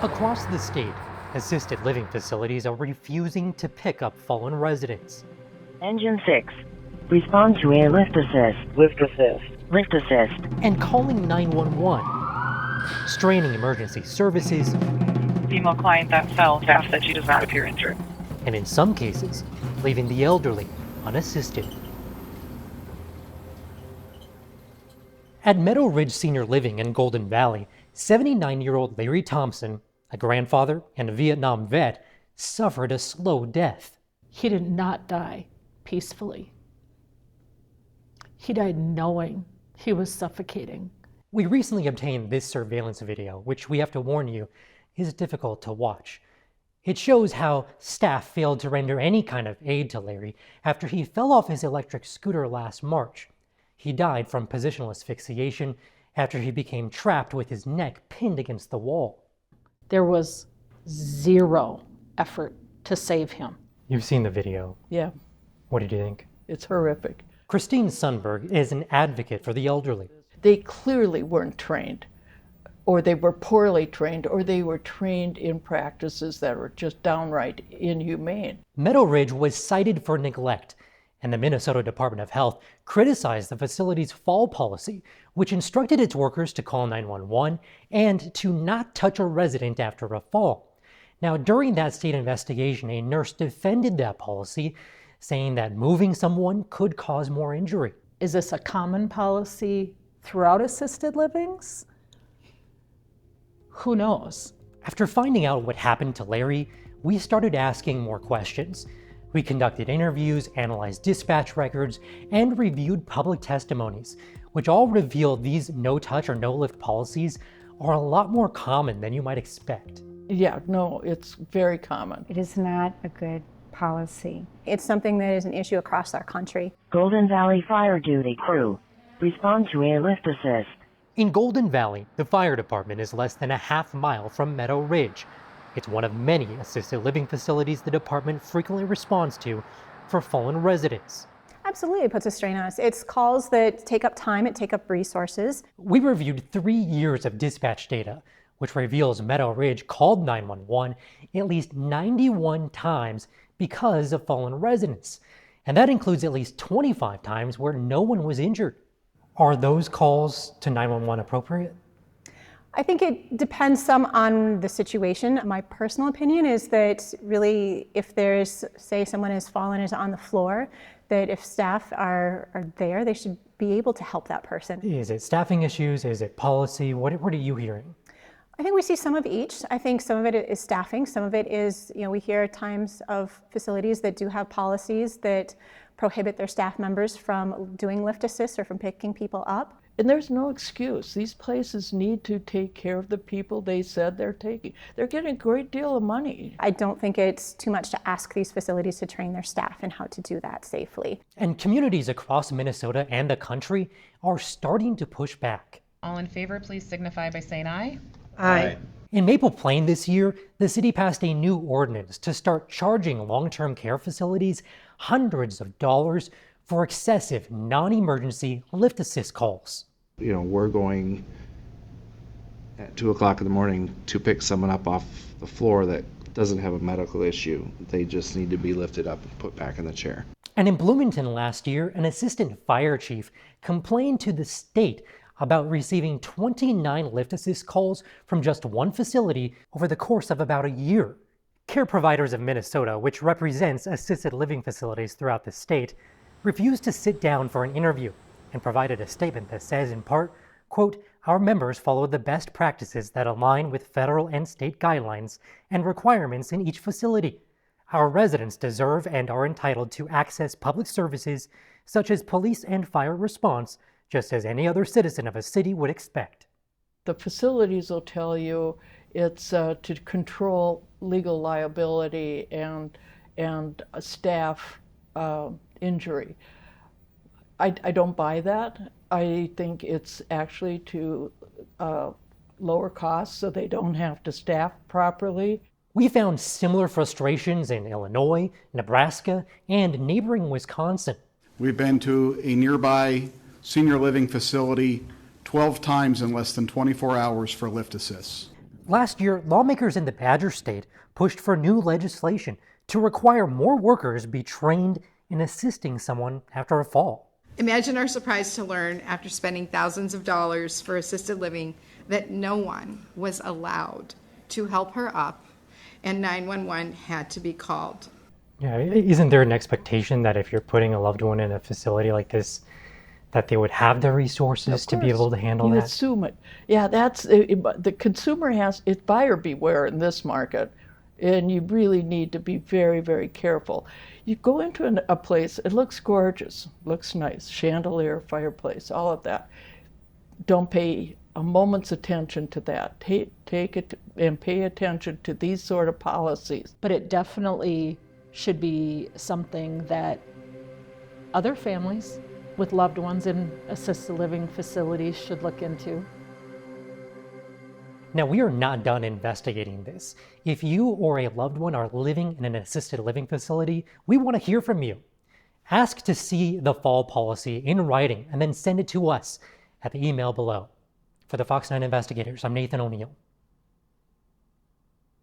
Across the state, assisted living facilities are refusing to pick up fallen residents. Engine 6. Respond to a lift assist. Lift assist. Lift assist. And calling 911, straining emergency services, Female client that fell fast that she does not appear injured. and in some cases, leaving the elderly unassisted. At Meadow Ridge Senior Living in Golden Valley, 79-year-old Larry Thompson, a grandfather and a Vietnam vet, suffered a slow death. He did not die peacefully. He died knowing he was suffocating. We recently obtained this surveillance video, which we have to warn you, is difficult to watch. It shows how staff failed to render any kind of aid to Larry after he fell off his electric scooter last March. He died from positional asphyxiation after he became trapped with his neck pinned against the wall. There was zero effort to save him. You've seen the video. Yeah, What did you think? it's horrific. Christine Sundberg is an advocate for the elderly. They clearly weren't trained, or they were poorly trained, or they were trained in practices that were just downright inhumane. Meadow Ridge was cited for neglect, and the Minnesota Department of Health criticized the facility's fall policy, which instructed its workers to call 911 and to not touch a resident after a fall. Now, during that state investigation, a nurse defended that policy, saying that moving someone could cause more injury. Is this a common policy throughout assisted livings? Who knows? After finding out what happened to Larry, we started asking more questions. We conducted interviews, analyzed dispatch records, and reviewed public testimonies, which all revealed these no-touch or no-lift policies are a lot more common than you might expect. Yeah, no, it's very common. It is not a good policy. It's something that is an issue across our country. Golden Valley Fire Duty Crew. Respond to a lift assist. In Golden Valley, the fire department is less than a half mile from Meadow Ridge. It's one of many assisted living facilities the department frequently responds to for fallen residents. Absolutely, it puts a strain on us. It's calls that take up time, it take up resources. We reviewed 3 years of dispatch data, which reveals Meadow Ridge called 911 at least 91 times because of fallen residents. And that includes at least 25 times where no one was injured. Are those calls to 911 appropriate? I think it depends some on the situation. My personal opinion is that really if there's, say someone has fallen, is on the floor, that if staff are there, they should be able to help that person. Is it staffing issues? Is it policy? What are you hearing? I think we see some of each. I think some of it is staffing. Some of it is, we hear times of facilities that do have policies that prohibit their staff members from doing lift assists or from picking people up. And there's no excuse. These places need to take care of the people they said they're taking. They're getting a great deal of money. I don't think it's too much to ask these facilities to train their staff in how to do that safely. And communities across Minnesota and the country are starting to push back. All in favor, please signify by saying aye. Aye. In Maple Plain this year, the city passed a new ordinance to start charging long-term care facilities hundreds of dollars for excessive non-emergency lift assist calls. We're going at 2 o'clock in the morning to pick someone up off the floor that doesn't have a medical issue. They just need to be lifted up and put back in the chair. And in Bloomington last year, an assistant fire chief complained to the state about receiving 29 lift assist calls from just one facility over the course of about a year. Care Providers of Minnesota, which represents assisted living facilities throughout the state, refused to sit down for an interview and provided a statement that says in part, quote, "Our members follow the best practices that align with federal and state guidelines and requirements in each facility. Our residents deserve and are entitled to access public services such as police and fire response, just as any other citizen of a city would expect." The facilities will tell you it's to control legal liability and staff injury. I don't buy that. I think it's actually to lower costs so they don't have to staff properly. We found similar frustrations in Illinois, Nebraska, and neighboring Wisconsin. We've been to a nearby senior living facility 12 times in less than 24 hours for lift assists. Last year, lawmakers in the Badger State pushed for new legislation to require more workers be trained in assisting someone after a fall. Imagine our surprise to learn, after spending thousands of dollars for assisted living, that no one was allowed to help her up and 911 had to be called. Yeah, isn't there an expectation that if you're putting a loved one in a facility like this, that they would have the resources to be able to handle you that? assume it. Yeah, that's the consumer it's buyer beware in this market, and you really need to be very, very careful. You go into a place, it looks gorgeous, looks nice, chandelier, fireplace, all of that. Don't pay a moment's attention to that. Take it and pay attention to these sort of policies. But it definitely should be something that other families with loved ones in assisted living facilities should look into. Now, we are not done investigating this. If you or a loved one are living in an assisted living facility, we want to hear from you. Ask to see the fall policy in writing and then send it to us at the email below. For the Fox 9 investigators, I'm Nathan O'Neill.